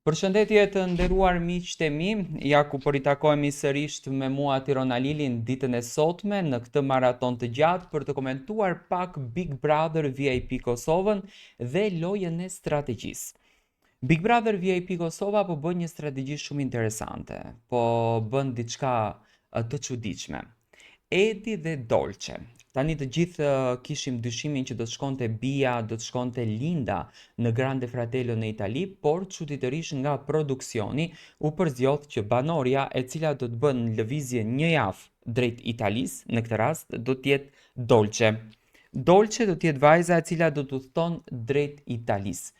Përshëndetje të nderuar miqtë e mi, ja ku po ritakohemi sërish me mua Tirona Lilin ditën e sotme në këtë maraton të gjatë për të komentuar pak Big Brother VIP Kosovën dhe lojën e strategjisë. Big Brother VIP Kosova po bën një strategji shumë interesante, po bën diçka të çuditshme. Edi dhe Dolce. Tani të gjithë kishim dyshimin që do të shkonte Bia, do të shkonte Linda në Grande Fratello në Itali, por çuditërisht nga produksioni u përzjodh që banorja e cila do të bën lëvizje një javë drejt Italisë, në këtë rast do të jetë Dolce. Dolce do të jetë vajza e cila do të udhton drejt Italisë.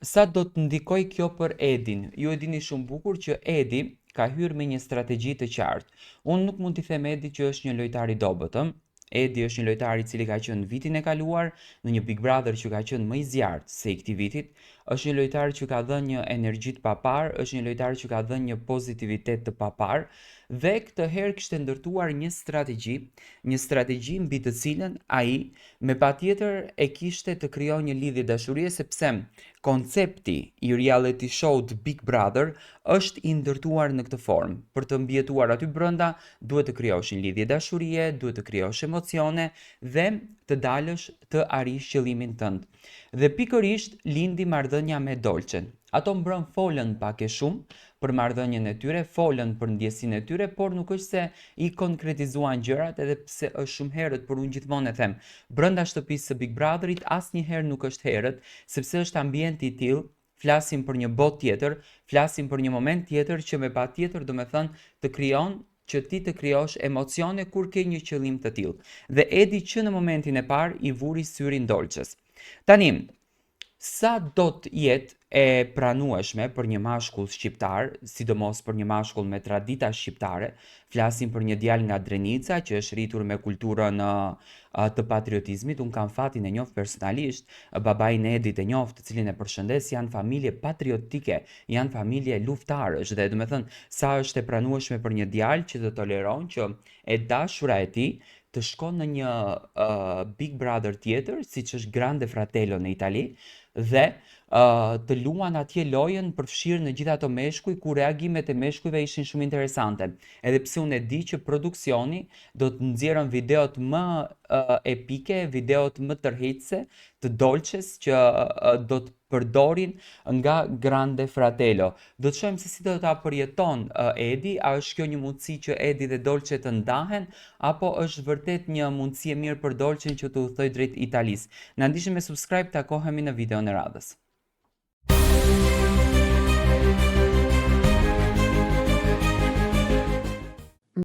Sa do të ndikoj kjo për Edin? Ju e dini shumë bukur që Edi ka hyrë me një strategji të qartë. Unë nuk mund t'i them Edi që është një lojtar i dobët. Edi është një lojtar i cili ka qenë vitin e kaluar në një Big Brother që ka qenë më i zjarrt se i këtij vitit. Është një lojtar që ka dhënë një energji të papar, është një lojtar që ka dhënë një pozitivitet të papar dhe këtë herë kishte ndërtuar një strategji mbi të cilën ai me patjetër e kishte të krijonë një lidhje dashurie sepse koncepti i reality show të Big Brother është i ndërtuar në këtë formë. Për të mbijetuar aty brenda, duhet të krijosh një lidhje dashurie, duhet të krijosh emocione dhe të dalësh të arrish qëllimin tënd. Dhe pikërisht lindi marrëdhënia me Dolçen. Ato mbrëm folën pak e shumë për marrëdhënien e tyre, folën për ndjesinë e tyre, por nuk është se i konkretizuan gjërat, edhe pse është shumë herët, por unë gjithmonë e them, brenda shtëpisë së Big Brotherit asnjëherë nuk është herët, sepse është ambienti i tillë. Flasim për një botë tjetër, flasim për një moment tjetër që me patjetër do me thënë të krijon që ti të krijosh emocione kur ke një qëllim të tillë. Dhe Edi që në momentin e parë i vuri syrin Dolçes. Tani, sa do të jetë e pranueshme për një mashkull shqiptar, sidomos për një mashkull me tradita shqiptare, flasim për një djalë nga Drenica që është rritur me kulturën të patriotizmit. Unë kam fatin e njoh personalisht, babain e Edit e njoh, të cilin e përshëndes, janë familje patriotike, janë familje luftarësh dhe do të thënë sa është e pranueshme për një djalë që të toleron që e dashura e tij të shkon në një Big Brother tjetër, siç është Grande Fratello në Itali, dhe të luan atje lojën përfshirë në gjitha ato meshkuj, ku reagimet e meshkujve ishin shumë interesante. Edhe pse unë e di që produksioni do të nxjerrën videot më epike, videot më tërheqëse të Dolçes që do të përdorin nga Grande Fratello. Do të shohim se si do ta përjeton Edi, a është kjo një mundësi që Edi dhe Dolçe të ndahen, apo është vërtet një mundësi e mirë për Dolçen që të udhtoj drejt Italisë. Na ndiqni me subscribe, takohemi në videon e radhës.